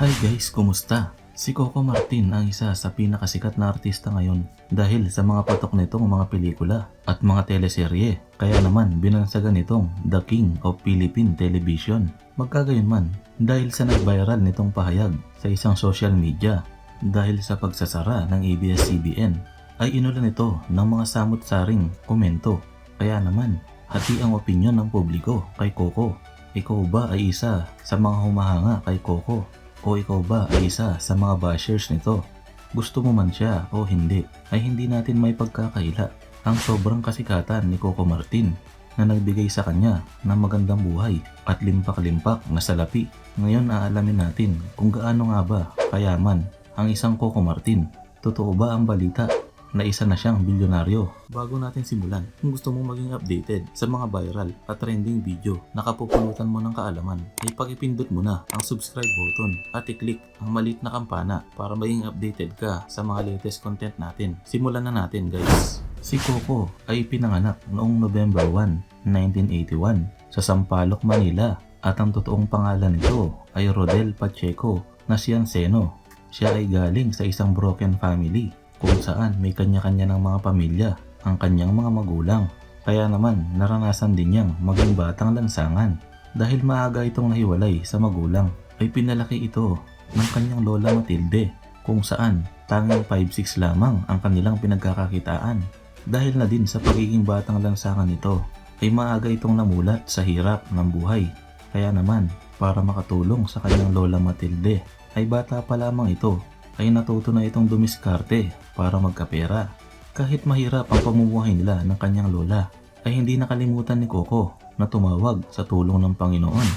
Hi guys, kumusta? Si Coco Martin ang isa sa pinakasikat na artista ngayon dahil sa mga patok nitong mga pelikula at mga teleserye. Kaya naman binansagan itong The King of Philippine Television. Magkagayon man dahil sa nag-viral nitong pahayag sa isang social media dahil sa pagsasara ng ABS-CBN ay inulan ito ng mga samut-saring komento. Kaya naman hati ang opinyon ng publiko kay Coco. Ikaw ba ay isa sa mga humahanga kay Coco? O ikaw ba ay isa sa mga bashers nito? Gusto mo man siya o hindi, ay hindi natin may pagkakaila ang sobrang kasikatan ni Coco Martin na nagbigay sa kanya ng magandang buhay at limpak-limpak na salapi. Ngayon aalamin natin kung gaano nga ba kayaman ang isang Coco Martin. Totoo ba ang balita na isa na siyang bilyonaryo? Bago natin simulan, kung gusto mong maging updated sa mga viral at trending video na kapupulutan mo ng kaalaman, ay pag-ipindot mo na ang subscribe button at i-click ang maliit na kampana para maging updated ka sa mga latest content natin. Simulan na natin guys. Si Coco ay pinanganak noong November 1, 1981 sa Sampaloc, Manila at ang totoong pangalan nito ay Rodel Pacheco Nacianceno. Siya ay galing sa isang broken family kung saan may kanya-kanya ng mga pamilya ang kanyang mga magulang. Kaya naman naranasan din niyang maging batang lansangan. Dahil maaga itong nahiwalay sa magulang, ay pinalaki ito ng kanyang lola Matilde kung saan tanging 5'6" lamang ang kanilang pinagkakakitaan. Dahil na din sa pagiging batang lansangan nito, ay maaga itong namulat sa hirap ng buhay. Kaya naman para makatulong sa kanyang lola Matilde, ay bata pa lamang ito ay natuto na itong dumiskarte para magkapera. Kahit mahirap ang pamumuhay nila ng kanyang lola, ay hindi nakalimutan ni Coco na tumawag sa tulong ng Panginoon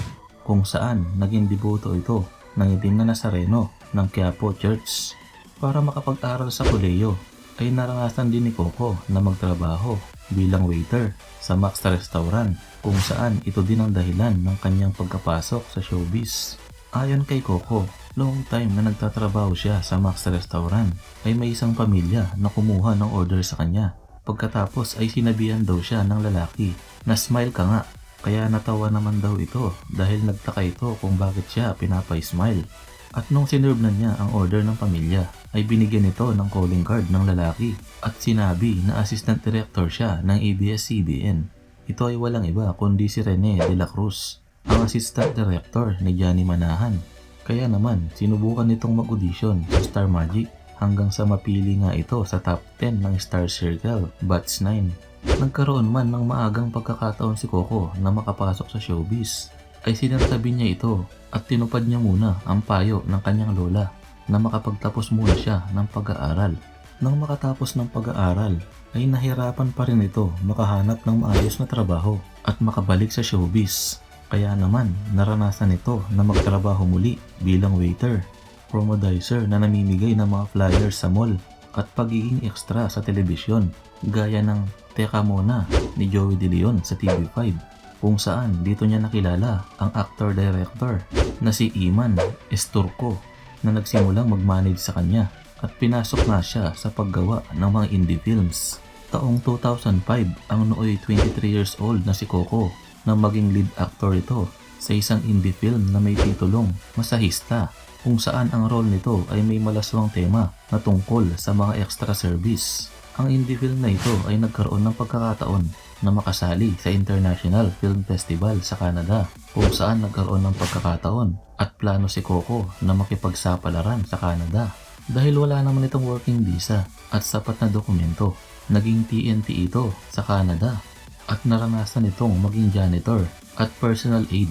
kung saan naging deboto ito ng itim na Nazareno ng Quiapo Church. Para makapag-aral sa kolehiyo, ay naranasan din ni Coco na magtrabaho bilang waiter sa Max Restaurant kung saan ito din ang dahilan ng kanyang pagkapasok sa showbiz. Ayon kay Coco, long time na nagtatrabaho siya sa Max Restaurant ay may isang pamilya na kumuha ng order sa kanya. Pagkatapos ay sinabihan daw siya ng lalaki na smile ka nga, kaya natawa naman daw ito dahil nagtaka ito kung bakit siya pinapay-smile. At nung sinerve na niya ang order ng pamilya ay binigyan ito ng calling card ng lalaki at sinabi na assistant director siya ng ABS-CBN. Ito ay walang iba kundi si Rene de la Cruz, ang assistant director ni Johnny Manahan. Kaya naman sinubukan nitong mag-audition sa Star Magic hanggang sa mapili nga ito sa top 10 ng Star Circle Batch 9. Nagkaroon man ng maagang pagkakataon si Coco na makapasok sa showbiz, ay sinantabi niya ito at tinupad niya muna ang payo ng kanyang lola na makapagtapos muna siya ng pag-aaral. Nang makatapos ng pag-aaral ay nahirapan pa rin ito makahanap ng maayos na trabaho at makabalik sa showbiz. Kaya naman naranasan ito na magtrabaho muli bilang waiter, promodizer na namimigay ng mga flyers sa mall at pagiging extra sa telebisyon gaya ng Teka Muna ni Joey De Leon sa TV5 kung saan dito niya nakilala ang actor-director na si Iman Esturco na nagsimulang mag-manage sa kanya at pinasok na siya sa paggawa ng mga indie films. Taong 2005 ang nooy 23 years old na si Coco na maging lead actor ito sa isang indie film na may titulong Masahista kung saan ang role nito ay may malaswang tema na tungkol sa mga extra service. Ang indie film na ito ay nagkaroon ng pagkakataon na makasali sa International Film Festival sa Canada kung saan nagkaroon ng pagkakataon at plano si Coco na makipagsapalaran sa Canada. Dahil wala naman itong working visa at sapat na dokumento, naging TNT ito sa Canada at naranasan itong maging janitor at personal aid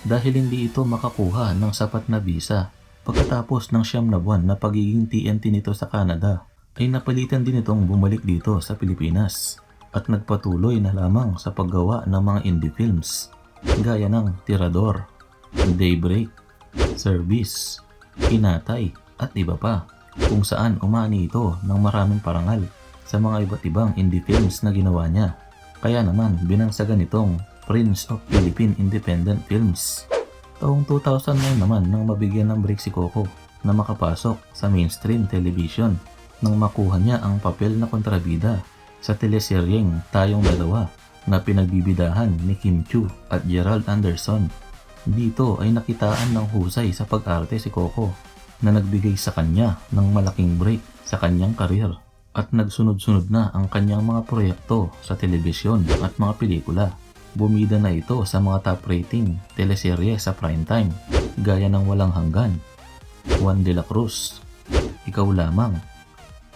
dahil hindi ito makakuha ng sapat na visa. Pagkatapos ng 9 na buwan na pagiging TNT nito sa Canada, ay napalitan din itong bumalik dito sa Pilipinas at nagpatuloy na lamang sa paggawa ng mga indie films gaya ng Tirador, Daybreak, Service, Hinatay at iba pa kung saan umani ito ng maraming parangal sa mga iba't ibang indie films na ginawa niya. Kaya naman binansagan itong Prince of Philippine Independent Films. Taong 2009 naman nang mabigyan ng break si Coco na makapasok sa mainstream television nang makuha niya ang papel na kontrabida sa teleseryeng Tayong Dalawa na pinagbibidahan ni Kim Chiu at Gerald Anderson. Dito ay nakitaan ng husay sa pag-arte si Coco na nagbigay sa kanya ng malaking break sa kanyang karir at nagsunod-sunod na ang kanyang mga proyekto sa telebisyon at mga pelikula. Bumida na ito sa mga top rating teleserye sa primetime gaya ng Walang Hanggan, Juan de la Cruz, Ikaw Lamang,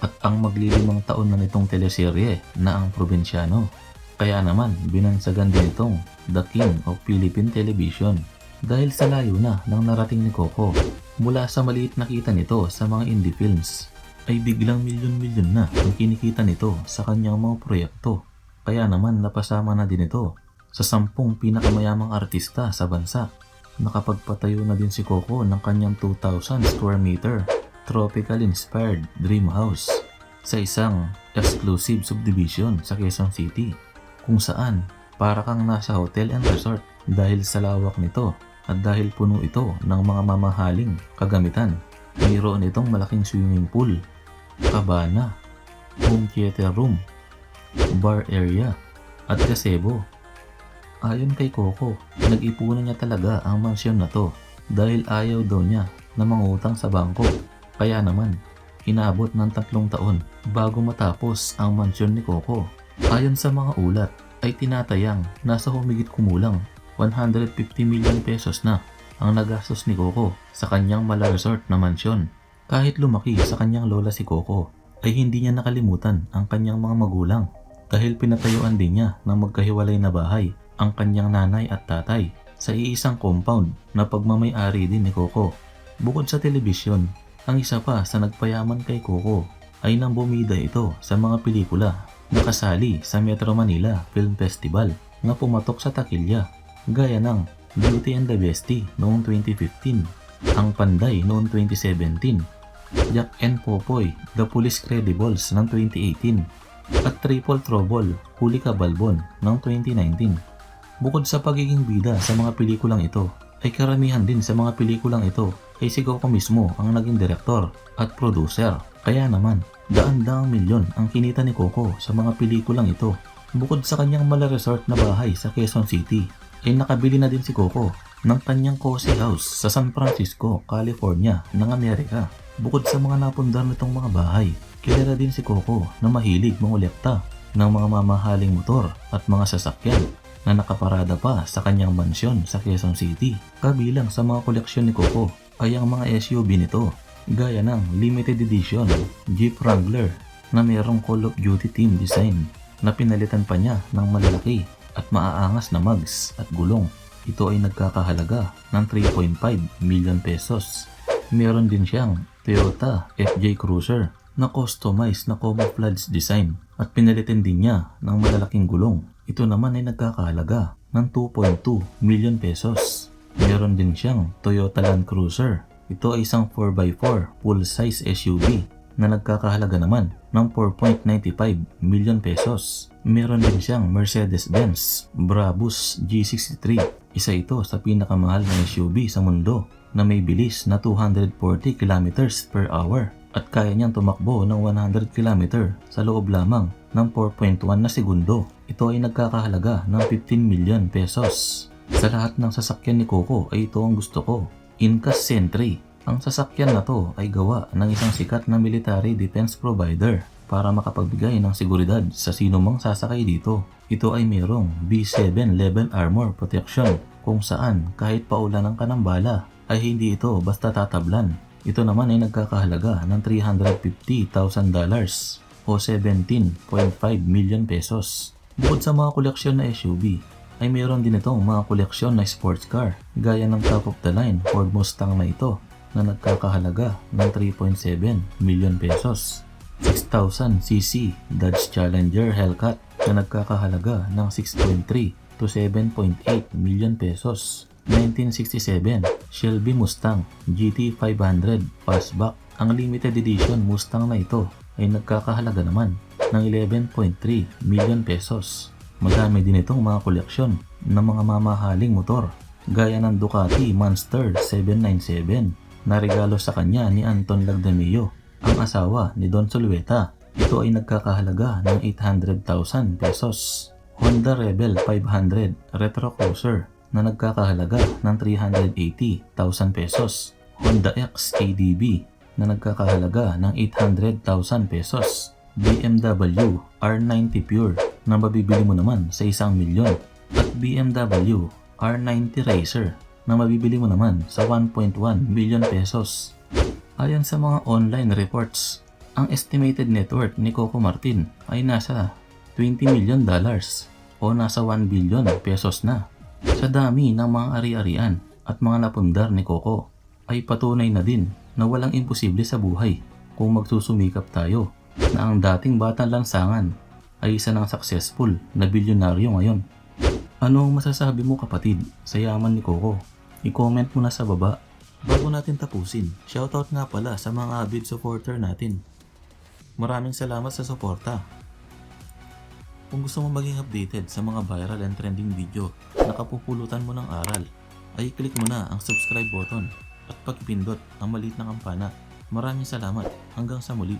at ang maglilimang taon na nitong teleserye na Ang Probinsyano. Kaya naman binansagan din itong The King of Philippine Television dahil sa layo na ng narating ni Coco. Mula sa maliit na kita nito sa mga indie films ay biglang milyon-milyon na ang kinikita nito sa kanyang mga proyekto. Kaya naman napasama na din ito sa 10 pinakamayamang artista sa bansa. Nakapagpatayo na din si Coco ng kanyang 2,000 square meter tropical inspired dream house sa isang exclusive subdivision sa Quezon City kung saan para kang nasa hotel and resort dahil sa lawak nito at dahil puno ito ng mga mamahaling kagamitan. Mayroon itong malaking swimming pool, cabana, home theater room, bar area at gazebo. Ayon kay Coco, nag-ipunan niya talaga ang mansyon na to dahil ayaw daw niya na mangutang sa bangko. Kaya naman, inabot ng 3 taon bago matapos ang mansyon ni Coco. Ayon sa mga ulat, ay tinatayang nasa humigit kumulang 150 million pesos na ang nagastos ni Coco sa kanyang mala resort na mansyon. Kahit lumaki sa kanyang lola si Coco, ay hindi niya nakalimutan ang kanyang mga magulang dahil pinatayuan din niya ng magkahiwalay na bahay ang kanyang nanay at tatay sa iisang compound na pagmamay-ari din ni Coco. Bukod sa telebisyon, ang isa pa sa nagpayaman kay Coco ay nang bumida ito sa mga pelikula na kasali sa Metro Manila Film Festival na pumatok sa takilya gaya ng Beauty and the Bestie noong 2015, Ang Panday noong 2017, Jack and Popoy, The Police Credibles ng 2018, at Triple Trouble, Huli Ka Balbon ng 2019. Bukod sa pagiging bida sa mga pelikulang ito, ay karamihan din sa mga pelikulang ito ay si Coco mismo ang naging direktor at producer. Kaya naman, daan-daang milyon ang kinita ni Coco sa mga pelikulang ito. Bukod sa kanyang mala resort na bahay sa Quezon City, ay nakabili na din si Coco ng kanyang cozy house sa San Francisco, California ng Amerika. Bukod sa mga napundar nitong mga bahay, kilala din si Coco na mahilig mangolekta ng mga mamahaling motor at mga sasakyan na nakaparada pa sa kanyang mansyon sa Quezon City. Kabilang sa mga koleksyon ni Coco ay ang mga SUV nito, gaya ng limited edition Jeep Wrangler na mayroong Call of Duty theme design na pinalitan pa niya ng malalaki at maaangas na mugs at gulong. Ito ay nagkakahalaga ng 3.5 million pesos. Meron din siyang Toyota FJ Cruiser na customized na camouflage design at pinalitan din niya ng malalaking gulong. Ito naman ay nagkakahalaga ng 2.2 million pesos. Meron din siyang Toyota Land Cruiser. Ito ay isang 4x4 full-size SUV na nagkakahalaga naman ng 4.95 million pesos. Meron din siyang Mercedes-Benz Brabus G63. Isa ito sa pinakamahal na SUV sa mundo na may bilis na 240 km per hour at kaya niyang tumakbo ng 100 km sa loob lamang ng 4.1 na segundo. Ito ay nagkakahalaga ng 15 million pesos. Sa lahat ng sasakyan ni Coco ay ito ang gusto ko, Incas Sentry. Ang sasakyan na to ay gawa ng isang sikat na military defense provider para makapagbigay ng seguridad sa sino mang sasakay dito. Ito ay mayroong B7 level armor protection kung saan kahit paulanan ka ng bala ay hindi ito basta tatablan. Ito naman ay nagkakahalaga ng $350,000 o 17.5 million pesos. Bukod sa mga koleksyon na SUV, ay mayroon din itong mga koleksyon na sports car gaya ng top of the line Ford Mustang na ito na nagkakahalaga ng 3.7 million pesos. 6,000cc Dodge Challenger Hellcat na nagkakahalaga ng 6.3 to 7.8 million pesos. 1967 Shelby Mustang GT 500 Fastback. Ang limited edition Mustang na ito ay nagkakahalaga naman ng 11.3 million pesos. Madami din itong mga koleksyon ng mga mamahaling motor gaya ng Ducati Monster 797 na regalo sa kanya ni Anton Lagdamillo, ang asawa ni Don Solueta. Ito ay nagkakahalaga ng 800,000 pesos. Honda Rebel 500 Retro Cruiser na nagkakahalaga ng 380,000 pesos, Honda X ADB na nagkakahalaga ng 800,000 pesos, BMW R90 Pure na mabibili mo naman sa 1 milyon, at BMW R90 Racer na mabibili mo naman sa 1.1 million pesos. Ayon sa mga online reports, ang estimated net worth ni Coco Martin ay nasa $20 million o nasa 1 billion pesos na. Sa dami ng mga ari-arian at mga napundar ni Coco ay patunay na din na walang imposible sa buhay kung magsusumikap tayo na ang dating batang lansangan ay isa ng successful na bilyonaryo ngayon. Anong masasabi mo kapatid sa yaman ni Coco? I-comment mo na sa baba. Bago natin tapusin, shoutout nga pala sa mga avid supporter natin. Maraming salamat sa suporta. Kung gusto mo maging updated sa mga viral and trending video na kapupulutan mo ng aral, ay click mo na ang subscribe button at pagpindot ang maliit na kampana. Maraming salamat. Hanggang sa muli.